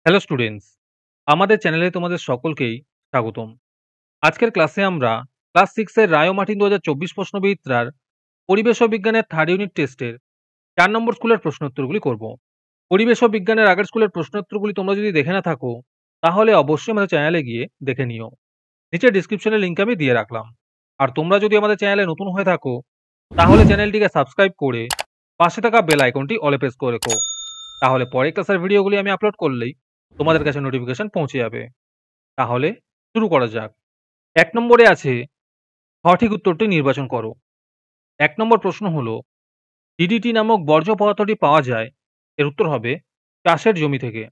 Hello students, আমাদের চ্যানেলে তোমাদের সকলকেই স্বাগতম। আজকের ক্লাসে আমরা ক্লাস 6 এর রায় ও মার্টিন 2024 প্রশ্নবিচিত্রার পরিবেশ ও বিজ্ঞানের থার্ড ইউনিট টেস্টের 4 নম্বর স্কুলের প্রশ্নোত্তরগুলি করব। পরিবেশ ও বিজ্ঞানের আগের স্কুলের প্রশ্নোত্তরগুলি তোমরা যদি দেখে না থাকো তাহলে অবশ্যই আমাদের চ্যানেলে গিয়ে দেখে নিও। নিচে ডিসক্রিপশনে লিংক আমি দিয়ে রাখলাম। আর তোমরা যদি আমাদের চ্যানেলে নতুন হয়ে থাকো তাহলে চ্যানেলটিকে সাবস্ক্রাইব করে পাশে থাকা বেল আইকনটি অলে প্রেস করে রেখো। তাহলে পরের ক্লাসের ভিডিওগুলি আমি আপলোড করলেই তোমাদের কাছে নোটিফিকেশন পৌঁছে যাবে। তাহলে শুরু করা যাক। ১ নম্বরে আছে সঠিক উত্তরটি নির্বাচন করো। ১ নম্বর প্রশ্ন হলো ডিডিটি নামক বর্জ্য পদার্থটি পাওয়া যায়, এর উত্তর হবে চাষের জমি থেকে।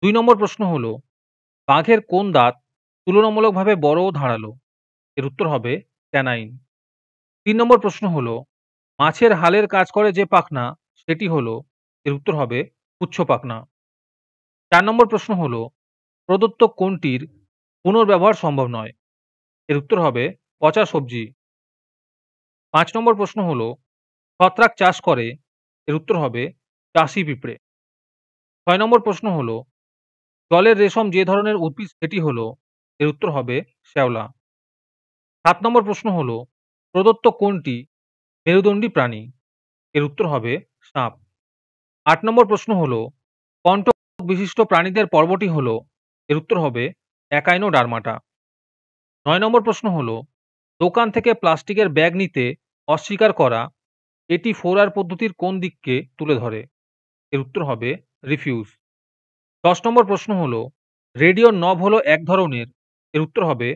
২ নম্বর প্রশ্ন হলো বাঘের কোন দাঁত তুলনামূলকভাবে বড় ও ধারালো, এর উত্তর হবে ক্যানাইন। ৩ নম্বর প্রশ্ন হলো মাছের হালের কাজ করে যে পাখনা সেটি হলো, এর উত্তর হবে পুচ্ছ পাখনা। ৪ নম্বর প্রশ্ন হলো প্রদত্ত কোনটির পুনর্ব্যবহার সম্ভব নয়, এর উত্তর হবে পচা সবজি। ৫ নম্বর প্রশ্ন হলো ছত্রাক চাষ করে, এর উত্তর হবে চাষি পিঁপড়ে। ৬ নম্বর প্রশ্ন হলো জলের রেশম যে ধরনের উদ্ভিদ সেটি হলো, এর উত্তর হবে শ্যাওলা। ৭ নম্বর প্রশ্ন হলো প্রদত্ত কোনটি মেরুদণ্ডী প্রাণী, এর উত্তর হবে সাপ। ৮ নম্বর প্রশ্ন হলো কণ্ঠক বিশিষ্ট প্রাণীদের পর্বটি হলো, এর উত্তর হবে একাইনোডার্মাটা। ৯ নম্বর প্রশ্ন হলো দোকান থেকে প্লাস্টিকের ব্যাগ নিতে অস্বীকার করা এটি 4R পদ্ধতির কোন দিককে তুলে ধরে, এর উত্তর হবে রিফিউজ। ১০ নম্বর প্রশ্ন হলো রেডিওর নব হলো এক ধরনের, এর উত্তর হবে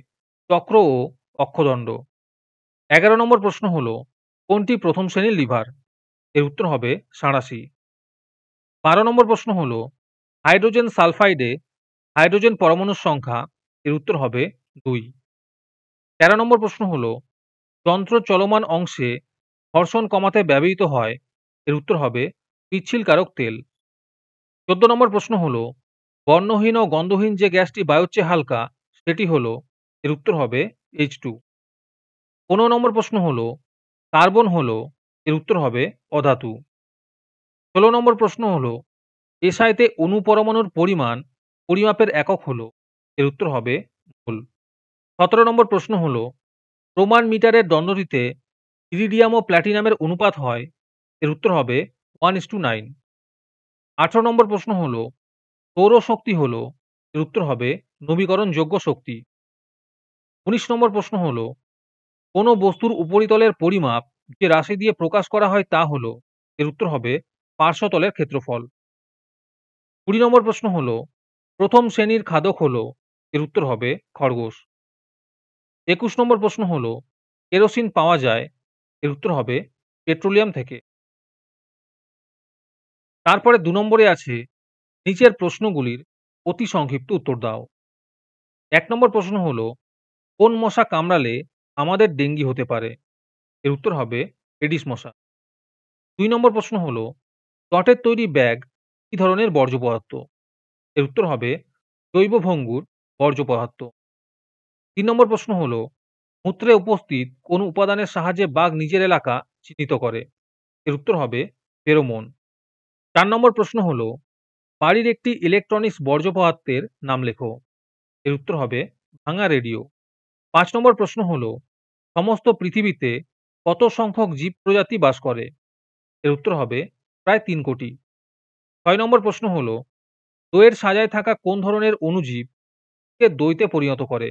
চক্র ও অক্ষদণ্ড। ১১ নম্বর প্রশ্ন হলো কোনটি প্রথম শ্রেণীর লিভার, এর উত্তর হবে সাঁড়াশি। ১২ নম্বর প্রশ্ন হলো হাইড্রোজেন সালফাইডে হাইড্রোজেন পরমাণুর সংখ্যা, এর উত্তর হবে ২। ১৩ নম্বর প্রশ্ন হলো যন্ত্র চলমান অংশে ঘর্ষণ কমাতে ব্যবহৃত হয়, এর উত্তর হবে পিচ্ছিলকারক তেল। ১৪ নম্বর প্রশ্ন হলো বর্ণহীন ও গন্ধহীন যে গ্যাসটি বায়ুর চেয়ে হালকা সেটি হলো, এর উত্তর হবে H2। ১৫ নম্বর প্রশ্ন হলো কার্বন হলো, এর উত্তর হবে অধাতু। ১৬ নম্বর প্রশ্ন হলো এসআইতে অণু পরমাণুর পরিমাণ পরিমাপের একক হলো, এর উত্তর হবে মোল। ১৭ নম্বর প্রশ্ন হলো প্রমাণ মিটারের দণ্ডটিতে ইরিডিয়াম ও প্ল্যাটিনামের অনুপাত হয়, এর উত্তর হবে 1:9। ১৮ নম্বর প্রশ্ন হলো সৌরশক্তি হলো, এর উত্তর হবে নবীকরণযোগ্য শক্তি। ১৯ নম্বর প্রশ্ন হলো কোনো বস্তুর উপরিতলের পরিমাপ যে রাশি দিয়ে প্রকাশ করা হয় তা হলো, এর উত্তর হবে পার্শ্বতলের ক্ষেত্রফল। ২০ নম্বর প্রশ্ন হলো প্রথম শ্রেণীর খাদক হলো, এর উত্তর হবে খরগোশ। ২১ নম্বর প্রশ্ন হলো কেরোসিন পাওয়া যায়, এর উত্তর হবে পেট্রোলিয়াম থেকে। তারপরে ২ নম্বরে আছে নিচের প্রশ্নগুলির অতি সংক্ষিপ্ত উত্তর দাও। ১ নম্বর প্রশ্ন হলো কোন মশা কামড়ালে আমাদের ডেঙ্গি হতে পারে, এর উত্তর হবে এডিস মশা। ২ নম্বর প্রশ্ন হলো চটের তৈরি ব্যাগ কি ধরনের বর্জ্য পদার্থ, এর উত্তর হবে জৈব ভঙ্গুর বর্জ্য পদার্থ। ৩ নম্বর প্রশ্ন হলো মূত্রে উপস্থিত কোন উপাদানের সাহায্যে বাঘ নিজের এলাকা চিহ্নিত করে, এর উত্তর হবে ফেরোমোন। ৪ নম্বর প্রশ্ন হলো বাড়ির একটি ইলেকট্রনিক্স বর্জ্য পদার্থের নাম লেখো, এর উত্তর হবে ভাঙা রেডিও। ৫ নম্বর প্রশ্ন হলো সমস্ত পৃথিবীতে কত সংখ্যক জীব প্রজাতি বাস করে, এর উত্তর হবে প্রায় ৩ কোটি। ৬ নম্বর প্রশ্ন হলো দইয়ের সাজায় থাকা কোন ধরনের অণুজীবকে দইতে পরিণত করে,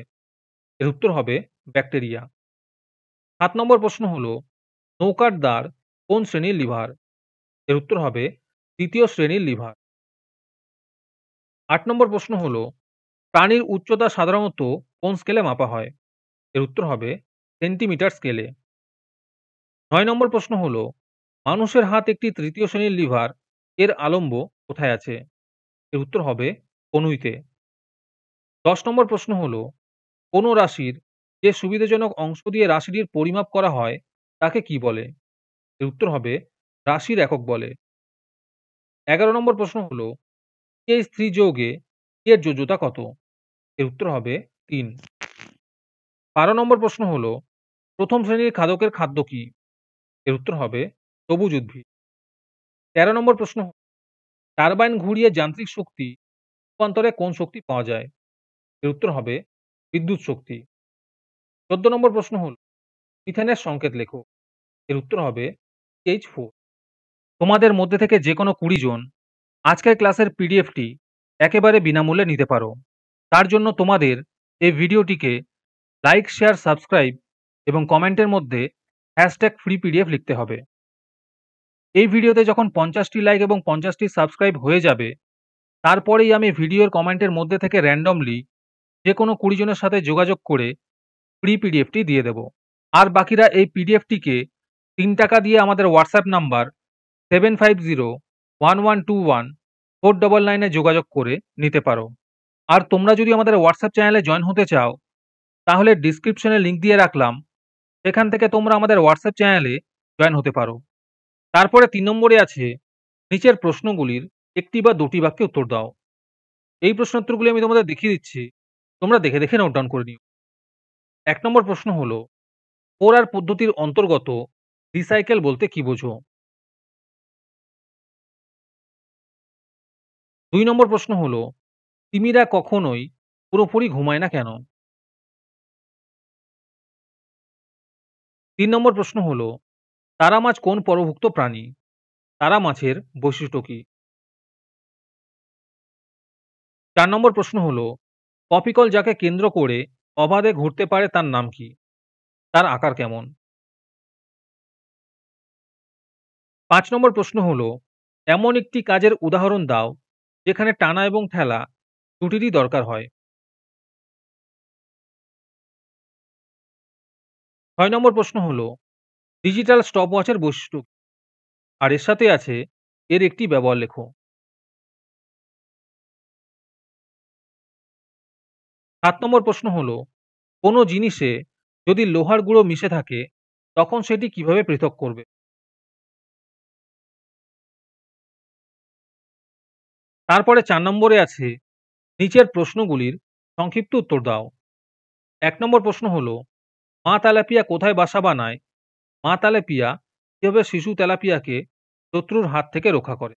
এর উত্তর হবে ব্যাকটেরিয়া। ৭ নম্বর প্রশ্ন হলো নৌকার দ্বার কোন শ্রেণীর লিভার, এর উত্তর হবে ২য় শ্রেণীর লিভার। ৮ নম্বর প্রশ্ন হলো প্রাণীর উচ্চতা সাধারণত কোন স্কেলে মাপা হয়, এর উত্তর হবে সেন্টিমিটার স্কেলে। ৯ নম্বর প্রশ্ন হলো মানুষের হাত একটি তৃতীয় শ্রেণীর লিভার, এর আলম্ব কোথায় আছে, এর উত্তর হবে কনুইতে। ১০ নম্বর প্রশ্ন হলো কোন রাশির যে সুবিধাজনক অংশ দিয়ে রাশিটির পরিমাপ করা হয় তাকে কি বলে, এর উত্তর হবে রাশির একক বলে। ১১ নম্বর প্রশ্ন হলো এই স্ত্রী যৌগে এর যোজ্যতা কত, এর উত্তর হবে ৩। ১২ নম্বর প্রশ্ন হলো প্রথম শ্রেণীর খাদকের খাদ্য কি, এর উত্তর হবে সবুজ উদ্ভিদ। ১৩ নম্বর প্রশ্ন টারবাইন ঘুরিয়ে যান্ত্রিক শক্তি রূপান্তরে কোন শক্তি পাওয়া যায়? এর উত্তর হবে বিদ্যুৎ শক্তি। ১৪ নম্বর প্রশ্ন হল মিথেনের সংকেত লেখো। এর উত্তর হবে H4। তোমাদের মধ্যে থেকে যে কোনো ২০ জন আজকের ক্লাসের পিডিএফটি একেবারে বিনামূল্যে নিতে পারো। তার জন্য তোমাদের এই ভিডিওটিকে লাইক, শেয়ার, সাবস্ক্রাইব এবং কমেন্টের মধ্যে #ফ্রি পিডিএফ লিখতে হবে। এই ভিডিওতে যখন ৫০টি লাইক এবং ৫০টি সাবস্ক্রাইব হয়ে যাবে, তারপরেই আমি ভিডিওর কমেন্টের মধ্যে থেকে র‍্যান্ডমলি যে কোনো ২০ জনের সাথে যোগাযোগ করে ফ্রি পিডিএফটি দিয়ে দেব। আর বাকিরা এই পিডিএফটিকে ৳৩ দিয়ে আমাদের হোয়াটসঅ্যাপ নাম্বার 7501121499 এ যোগাযোগ করে নিতে পারো। আর তোমরা যদি আমাদের হোয়াটসঅ্যাপ চ্যানেলে জয়েন হতে চাও, তাহলে ডিসক্রিপশনে লিংক দিয়ে রাখলাম, সেখান থেকে তোমরা আমাদের হোয়াটসঅ্যাপ চ্যানেলে জয়েন হতে পারো। তারপরে ৩ নম্বরে আছে নিচের প্রশ্নগুলির ১টি বা ২টি বাক্যে উত্তর দাও। এই প্রশ্নোত্তরগুলি আমি তোমাদের দেখিয়ে দিচ্ছি, তোমরা দেখে দেখে নোট ডাউন করে নিও। ১ নম্বর প্রশ্ন হলো, পোড়ার পদ্ধতির অন্তর্গত রিসাইকেল বলতে কি বোঝো? ২ নম্বর প্রশ্ন হলো, তিমিরা কখনোই পুরোপুরি ঘুমায় না কেন? ৩ নম্বর প্রশ্ন হলো, তারা মাছ কোন পরভুক্ত প্রাণী? তারা মাছের বৈশিষ্ট্য কি? ৪ নম্বর প্রশ্ন হলো, কপিকল যাকে কেন্দ্র করে অবাধে ঘুরতে পারে তার নাম কি? তার আকার কেমন? ৫ নম্বর প্রশ্ন হলো, এমন একটি কাজের উদাহরণ দাও যেখানে টানা এবং ঠেলা দুটিরই দরকার হয়। ৬ নম্বর প্রশ্ন হলো, ডিজিটাল স্টপওয়াচের বৈশিষ্ট্য কি? আর এর সাথে আছে এর একটি ব্যবহার লেখো। ৭ নম্বর প্রশ্ন হলো, কোনো জিনিসে যদি লোহার গুঁড়ো মিশে থাকে তখন সেটি কিভাবে পৃথক করবে? তারপরে ৪ নম্বরে আছে নিচের প্রশ্নগুলির সংক্ষিপ্ত উত্তর দাও। ১ নম্বর প্রশ্ন হলো, মা তেলাপিয়া কোথায় বাসা বানায়? মা তেলাপিয়া কিভাবে শিশু তেলাপিয়াকে শত্রুর হাত থেকে রক্ষা করে?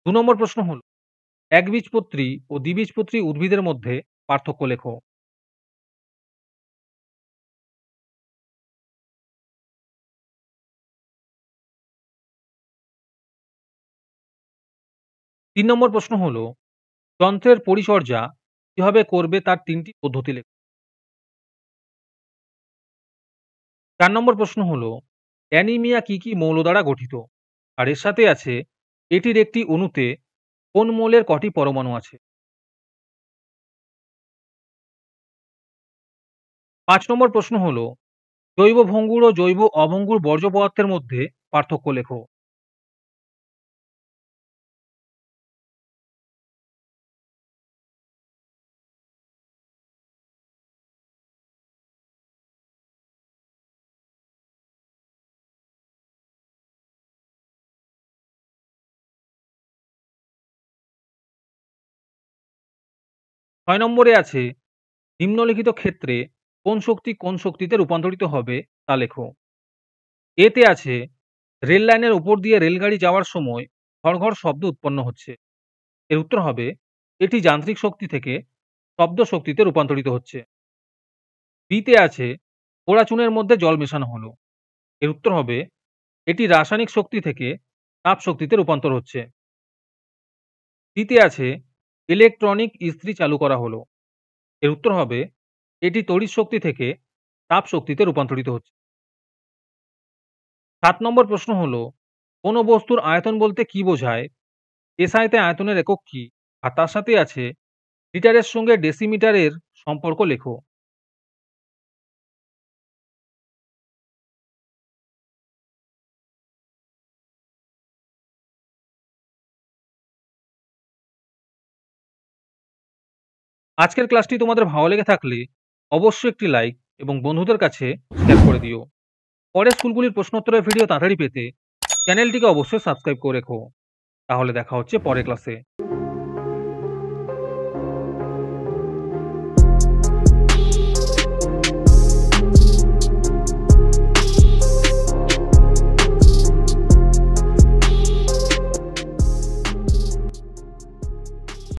২ নম্বর প্রশ্ন হলো, একবীজপত্রী ও দ্বিবীজপত্রী উদ্ভিদের মধ্যে পার্থক্য লেখো। ৩ নম্বর প্রশ্ন হলো, যন্ত্রের পরিচর্যা কিভাবে করবে তার ৩টি পদ্ধতি লেখো। ৪ নম্বর প্রশ্ন হলো, অ্যানিমিয়া কি কি মৌল দ্বারা গঠিত? আর এর সাথে আছে এটির একটি অণুতে কোন মৌলের কটি পরমাণু আছে? ৫ নম্বর প্রশ্ন হলো, জৈব ভঙ্গুর ও জৈব অভঙ্গুর বর্জ্য পদার্থের মধ্যে পার্থক্য লেখো। ছয় নম্বরে আছে নিম্নলিখিত ক্ষেত্রে কোন শক্তিতে রূপান্তরিত হবে তা লেখো। এতে আছে রেল লাইনের উপর দিয়ে রেলগাড়ি যাওয়ার সময় ঘড়ঘড় শব্দ উৎপন্ন হচ্ছে। এর উত্তর হবে এটি যান্ত্রিক শক্তি থেকে শব্দ শক্তিতে রূপান্তরিত হচ্ছে। বিতে আছে পোড়া চুনের মধ্যে জল মেশানো হলো। এর উত্তর হবে এটি রাসায়নিক শক্তি থেকে তাপ শক্তিতে রূপান্তর হচ্ছে। সিতে আছে ইলেকট্রনিক ইস্ত্রি চালু করা হলো। এর উত্তর হবে এটি তড়িৎ শক্তি থেকে তাপ শক্তিতে রূপান্তরিত হচ্ছে। ৭ নম্বর প্রশ্ন হলো, কোনো বস্তুর আয়তন বলতে কি বোঝায়? এসআইতে আয়তনের একক কি? আর তার সাথে আছে লিটারের সঙ্গে ডেসিমিটারের সম্পর্ক লেখো। আজকের ক্লাসটি তোমাদের ভালো লেগে থাকলে অবশ্যই একটি লাইক এবং বন্ধুদের কাছে শেয়ার করে দিও। পরের স্কুলগুলির প্রশ্নোত্তরের ভিডিও তাড়াতাড়ি পেতে চ্যানেলটিকে অবশ্যই সাবস্ক্রাইব করে রেখো। তাহলে দেখা হচ্ছে পরের ক্লাসে।